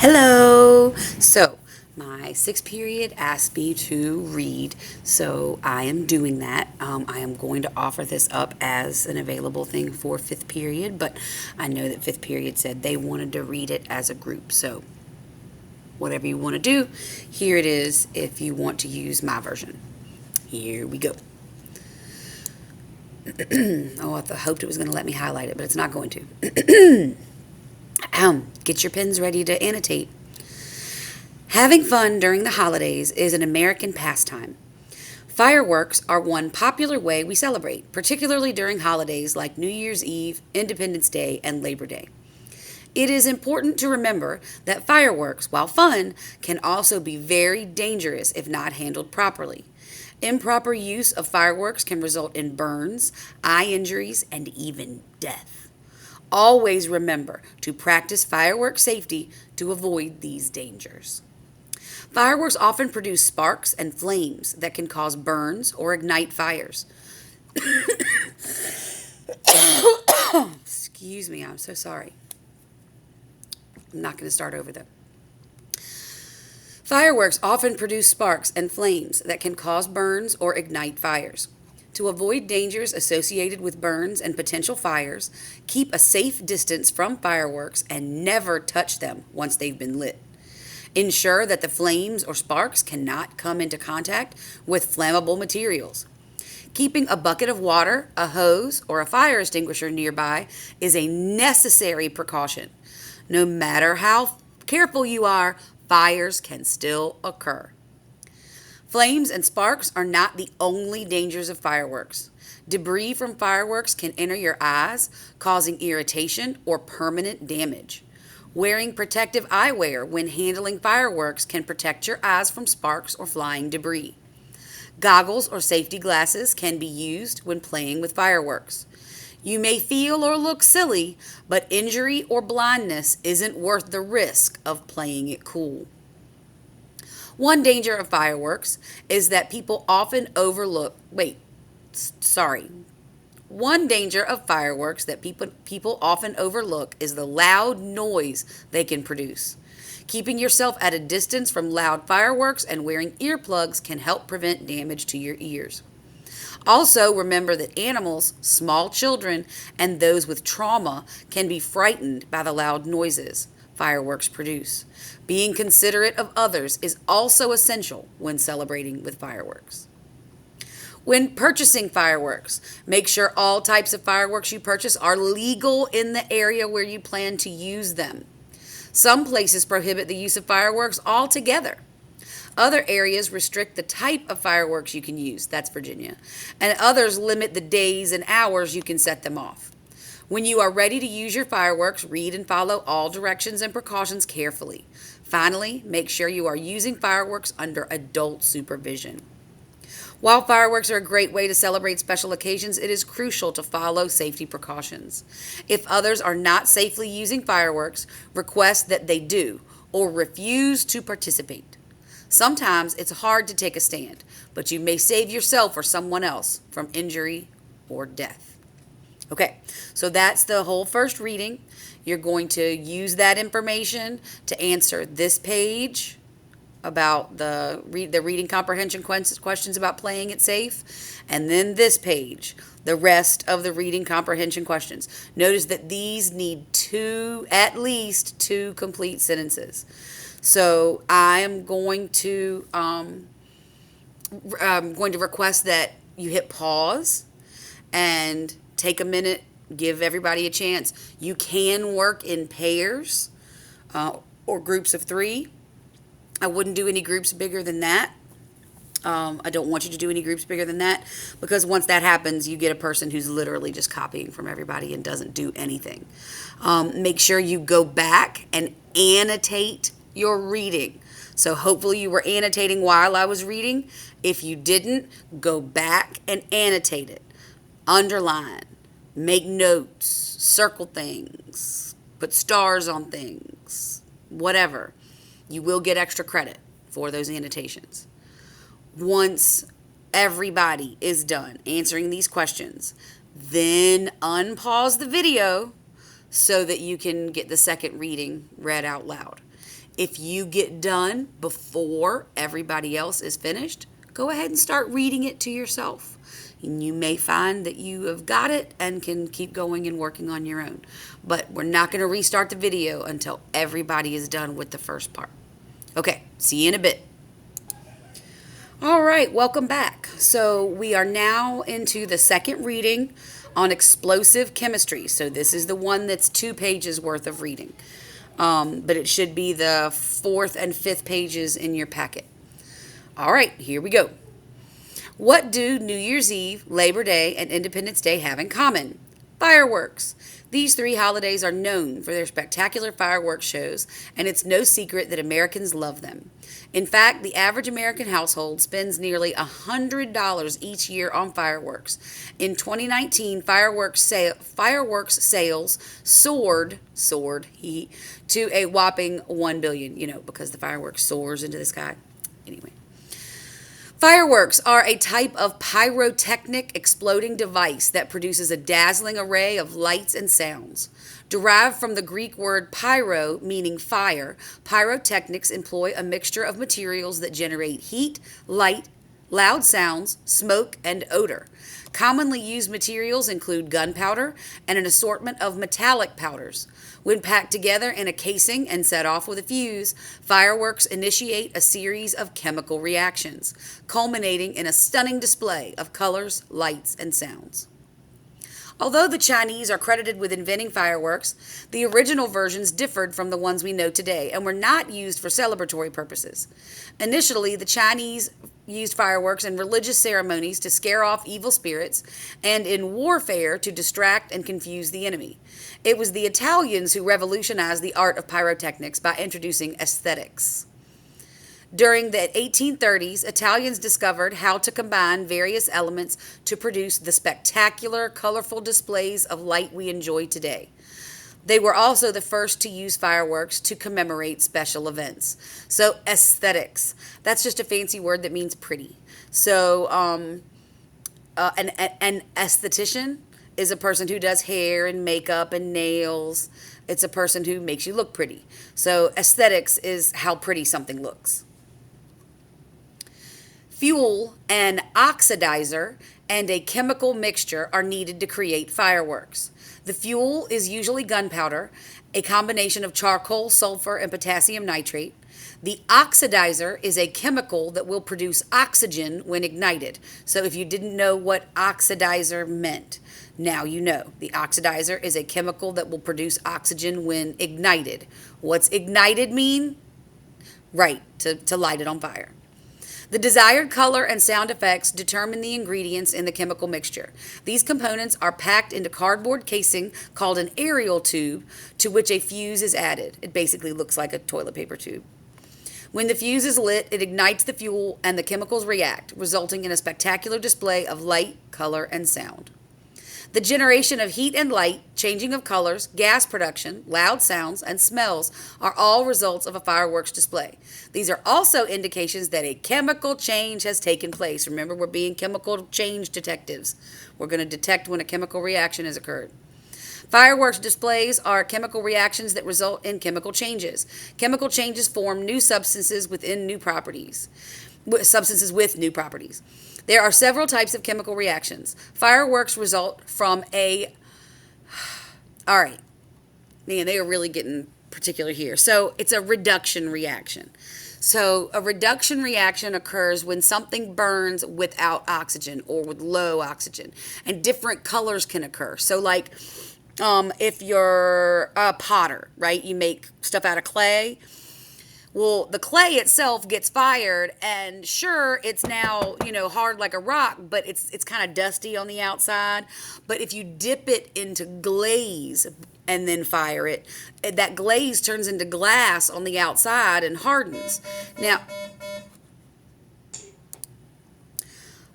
Hello. So, my sixth period asked me to read, so I am doing that. I am going to offer this up as an available thing for fifth period, but I know that fifth period said they wanted to read it as a group. So, whatever you want to do, here it is if you want to use my version. Here we go. Oh, I hoped it was going to let me highlight it, but it's not going to. Get your pens ready to annotate. Having fun during the holidays is an American pastime. Fireworks are one popular way we celebrate, particularly during holidays like New Year's Eve, Independence Day, and Labor Day. It is important to remember that fireworks, while fun, can also be very dangerous if not handled properly. Improper use of fireworks can result in burns, eye injuries, and even death. Always remember to practice firework safety to avoid these dangers. Fireworks often produce sparks and flames that can cause burns or ignite fires. Excuse me, I'm so sorry. I'm not going to start over though. Fireworks often produce sparks and flames that can cause burns or ignite fires. To avoid dangers associated with burns and potential fires, keep a safe distance from fireworks and never touch them once they've been lit. Ensure that the flames or sparks cannot come into contact with flammable materials. Keeping a bucket of water, a hose, or a fire extinguisher nearby is a necessary precaution. No matter how careful you are, fires can still occur. Flames and sparks are not the only dangers of fireworks. Debris from fireworks can enter your eyes, causing irritation or permanent damage. Wearing protective eyewear when handling fireworks can protect your eyes from sparks or flying debris. Goggles or safety glasses can be used when playing with fireworks. You may feel or look silly, but injury or blindness isn't worth the risk of playing it cool. One danger of fireworks is that people often overlook. One danger of fireworks that people often overlook is the loud noise they can produce. Keeping yourself at a distance from loud fireworks and wearing earplugs can help prevent damage to your ears. Also, remember that animals, small children, and those with trauma can be frightened by the loud noises fireworks produce. Being considerate of others is also essential when celebrating with fireworks. When purchasing fireworks, make sure all types of fireworks you purchase are legal in the area where you plan to use them. Some places prohibit the use of fireworks altogether. Other areas restrict the type of fireworks you can use, that's Virginia, and others limit the days and hours you can set them off. When you are ready to use your fireworks, read and follow all directions and precautions carefully. Finally, make sure you are using fireworks under adult supervision. While fireworks are a great way to celebrate special occasions, it is crucial to follow safety precautions. If others are not safely using fireworks, request that they do or refuse to participate. Sometimes it's hard to take a stand, but you may save yourself or someone else from injury or death. Okay, so that's the whole first reading. You're going to use that information to answer this page about the reading comprehension questions about playing it safe, and then this page, the rest of the reading comprehension questions. Notice that these need at least two complete sentences. So I am going to request that you hit pause and take a minute, give everybody a chance. You can work in pairs or groups of 3. I wouldn't do any groups bigger than that. I don't want you to do any groups bigger than that, because once that happens, you get a person who's literally just copying from everybody and doesn't do anything. Make sure you go back and annotate your reading. So hopefully you were annotating while I was reading. If you didn't, go back and annotate it. Underline, make notes, circle things, put stars on things, whatever. You will get extra credit for those annotations. Once everybody is done answering these questions, then unpause the video so that you can get the second reading read out loud. If you get done before everybody else is finished, go ahead and start reading it to yourself. And you may find that you have got it and can keep going and working on your own. But we're not going to restart the video until everybody is done with the first part. Okay, see you in a bit. All right, welcome back. So we are now into the second reading on explosive chemistry. So this is the one that's 2 pages worth of reading. But it should be the 4th and 5th pages in your packet. All right, here we go. What do New Year's Eve, Labor Day, and Independence Day have in common? Fireworks. These 3 holidays are known for their spectacular fireworks shows, and it's no secret that Americans love them. In fact, the average American household spends nearly $100 each year on fireworks. In 2019, fireworks sales soared to a whopping $1 billion, because the fireworks soars into the sky. Anyway. Fireworks are a type of pyrotechnic exploding device that produces a dazzling array of lights and sounds. Derived from the Greek word pyro, meaning fire, pyrotechnics employ a mixture of materials that generate heat, light, loud sounds, smoke, and odor. Commonly used materials include gunpowder and an assortment of metallic powders. When packed together in a casing and set off with a fuse, fireworks initiate a series of chemical reactions, culminating in a stunning display of colors, lights, and sounds. Although the Chinese are credited with inventing fireworks, the original versions differed from the ones we know today and were not used for celebratory purposes. Initially, the Chinese used fireworks in religious ceremonies to scare off evil spirits and in warfare to distract and confuse the enemy. It was the Italians who revolutionized the art of pyrotechnics by introducing aesthetics. During the 1830s, Italians discovered how to combine various elements to produce the spectacular, colorful displays of light we enjoy today. They were also the first to use fireworks to commemorate special events. So aesthetics, that's just a fancy word that means pretty. So an esthetician is a person who does hair and makeup and nails. It's a person who makes you look pretty. So aesthetics is how pretty something looks. Fuel, an oxidizer, and a chemical mixture are needed to create fireworks. The fuel is usually gunpowder, a combination of charcoal, sulfur, and potassium nitrate. The oxidizer is a chemical that will produce oxygen when ignited. So if you didn't know what oxidizer meant, now you know. The oxidizer is a chemical that will produce oxygen when ignited. What's ignited mean? Right, to light it on fire. The desired color and sound effects determine the ingredients in the chemical mixture. These components are packed into cardboard casing called an aerial tube, to which a fuse is added. It basically looks like a toilet paper tube. When the fuse is lit, it ignites the fuel and the chemicals react, resulting in a spectacular display of light, color, and sound. The generation of heat and light, changing of colors, gas production, loud sounds, and smells are all results of a fireworks display. These are also indications that a chemical change has taken place. Remember, we're being chemical change detectives. We're going to detect when a chemical reaction has occurred. Fireworks displays are chemical reactions that result in chemical changes. Chemical changes form new substances with new properties. There are several types of chemical reactions. Fireworks result from all right, man, they are really getting particular here. So it's a reduction reaction. So a reduction reaction occurs when something burns without oxygen or with low oxygen, and different colors can occur. So like if you're a potter, right, you make stuff out of clay. Well, the clay itself gets fired, and sure, it's now, hard like a rock, but it's kind of dusty on the outside. But if you dip it into glaze and then fire it, that glaze turns into glass on the outside and hardens. Now,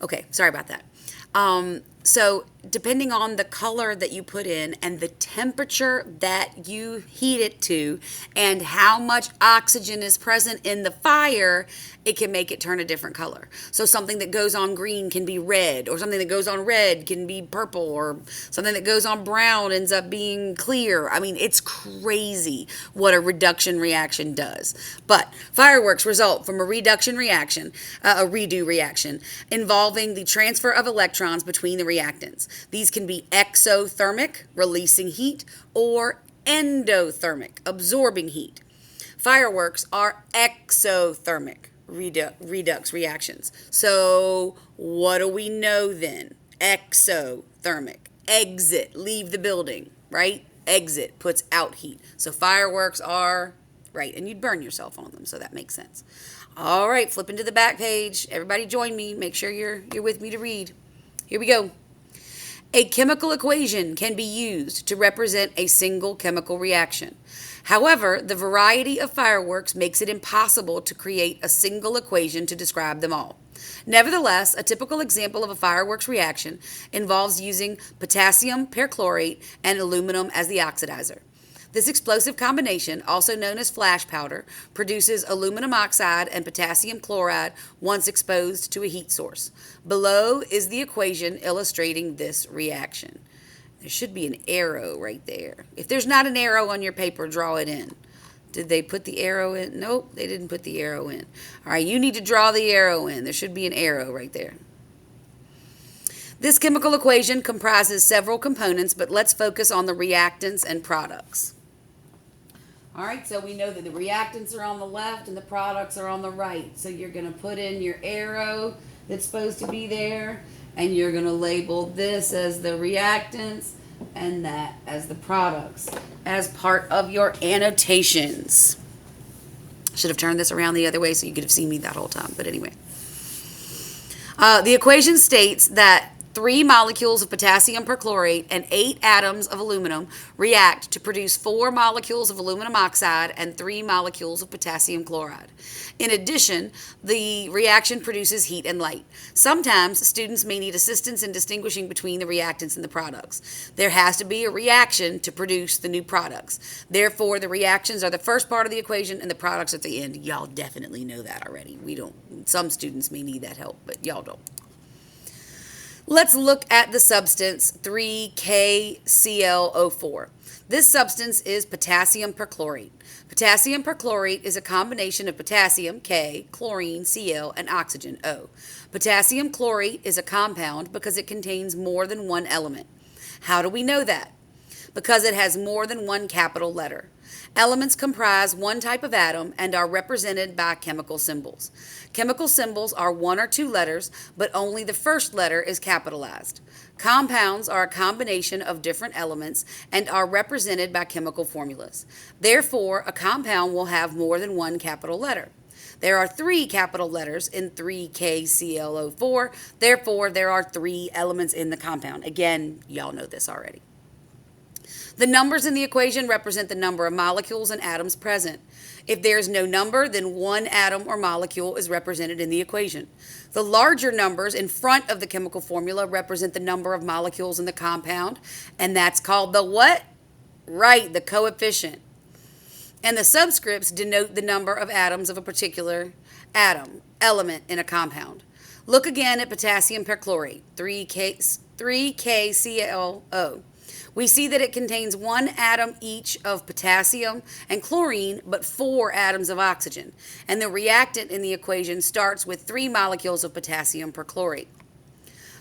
okay, sorry about that. So, depending on the color that you put in and the temperature that you heat it to and how much oxygen is present in the fire, it can make it turn a different color. So, something that goes on green can be red, or something that goes on red can be purple, or something that goes on brown ends up being clear. I mean, it's crazy what a reduction reaction does. But fireworks result from a reduction reaction, a redo reaction, involving the transfer of electrons between the reactants. These can be exothermic, releasing heat, or endothermic, absorbing heat. Fireworks are exothermic redux reactions. So, what do we know then? Exothermic. Exit, leave the building, right? Exit puts out heat. So, fireworks are, right, and you'd burn yourself on them, so that makes sense. All right, flipping to the back page. Everybody join me. Make sure you're with me to read. Here we go. A chemical equation can be used to represent a single chemical reaction. However, the variety of fireworks makes it impossible to create a single equation to describe them all. Nevertheless, a typical example of a fireworks reaction involves using potassium perchlorate and aluminum as the oxidizer. This explosive combination, also known as flash powder, produces aluminum oxide and potassium chloride once exposed to a heat source. Below is the equation illustrating this reaction. There should be an arrow right there. If there's not an arrow on your paper, draw it in. Did they put the arrow in? Nope, they didn't put the arrow in. All right, you need to draw the arrow in. There should be an arrow right there. This chemical equation comprises several components, but let's focus on the reactants and products. All right, so we know that the reactants are on the left and the products are on the right. So you're going to put in your arrow that's supposed to be there, and you're going to label this as the reactants and that as the products as part of your annotations. Should have turned this around the other way so you could have seen me that whole time, but anyway. The equation states that 3 molecules of potassium perchlorate and 8 atoms of aluminum react to produce 4 molecules of aluminum oxide and 3 molecules of potassium chloride. In addition, the reaction produces heat and light. Sometimes students may need assistance in distinguishing between the reactants and the products. There has to be a reaction to produce the new products. Therefore, the reactions are the first part of the equation and the products at the end. Y'all definitely know that already. We don't. Some students may need that help, but y'all don't. Let's look at the substance 3KClO4. This substance is potassium perchlorate. Potassium perchlorate is a combination of potassium, K, chlorine, Cl, and oxygen, O. Potassium chlorate is a compound because it contains more than one element. How do we know that? Because it has more than one capital letter. Elements comprise one type of atom and are represented by chemical symbols. Chemical symbols are 1 or 2 letters, but only the first letter is capitalized. Compounds are a combination of different elements and are represented by chemical formulas. Therefore, a compound will have more than one capital letter. There are 3 capital letters in 3KClO4. Therefore, there are 3 elements in the compound. Again, y'all know this already. The numbers in the equation represent the number of molecules and atoms present. If there is no number, then one atom or molecule is represented in the equation. The larger numbers in front of the chemical formula represent the number of molecules in the compound, and that's called the what? Right, the coefficient. And the subscripts denote the number of atoms of a particular element in a compound. Look again at potassium perchlorate, 3KClO. We see that it contains 1 atom each of potassium and chlorine, but 4 atoms of oxygen. And the reactant in the equation starts with 3 molecules of potassium perchlorate.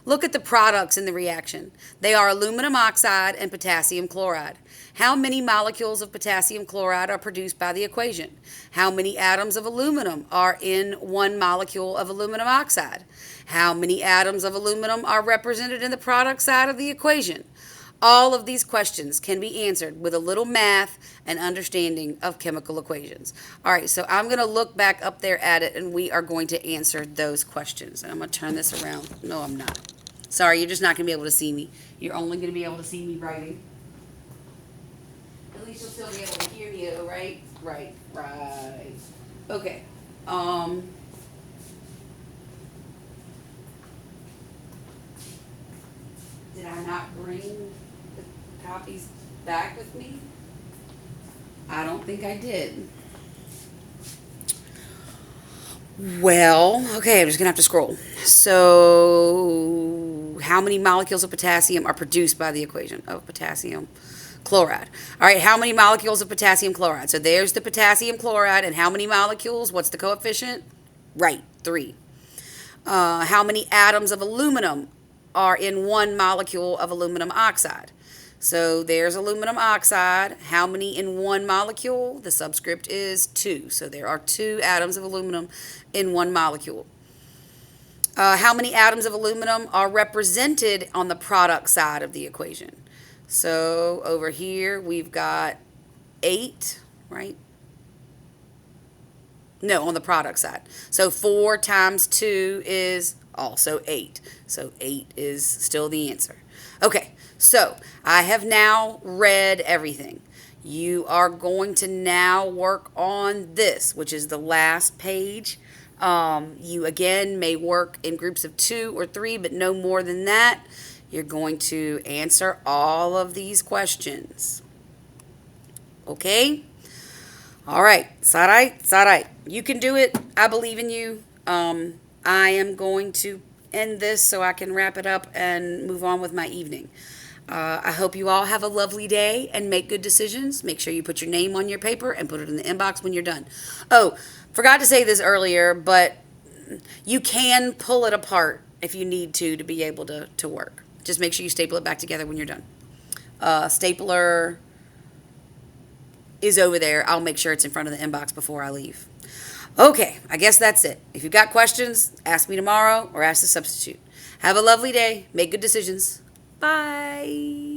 Look at the products in the reaction. They are aluminum oxide and potassium chloride. How many molecules of potassium chloride are produced by the equation? How many atoms of aluminum are in 1 molecule of aluminum oxide? How many atoms of aluminum are represented in the product side of the equation? All of these questions can be answered with a little math and understanding of chemical equations. All right, so I'm going to look back up there at it, and we are going to answer those questions. And I'm going to turn this around. No, I'm not. Sorry, you're just not going to be able to see me. You're only going to be able to see me writing. At least you'll still be able to hear me, though, right? Right. Okay. Did I not bring the copies back with me? I don't think I did. Well, okay, I'm just going to have to scroll. So, how many molecules of potassium are produced by the equation of potassium chloride? All right, how many molecules of potassium chloride? So, there's the potassium chloride, and how many molecules? What's the coefficient? Right, 3. How many atoms of aluminum are in one molecule of aluminum oxide? So there's aluminum oxide. How many in one molecule? The subscript is 2. So there are 2 atoms of aluminum in one molecule. How many atoms of aluminum are represented on the product side of the equation? So over here we've got 8, right? No, on the product side. So 4 times 2 is also 8. So 8 is still the answer. Okay, so I have now read everything. You are going to now work on this, which is the last page. You again may work in groups of 2 or 3, but no more than that. You're going to answer all of these questions. Okay? All right, Sarai, Sarai, you can do it. I believe in you. I am going to end this so I can wrap it up and move on with my evening. I hope you all have a lovely day and make good decisions. Make sure you put your name on your paper and put it in the inbox when you're done. Oh, forgot to say this earlier, but you can pull it apart if you need to be able to work. Just make sure you staple it back together when you're done. Stapler is over there. I'll make sure it's in front of the inbox before I leave. Okay, I guess that's it. If you've got questions, ask me tomorrow or ask the substitute. Have a lovely day. Make good decisions. Bye.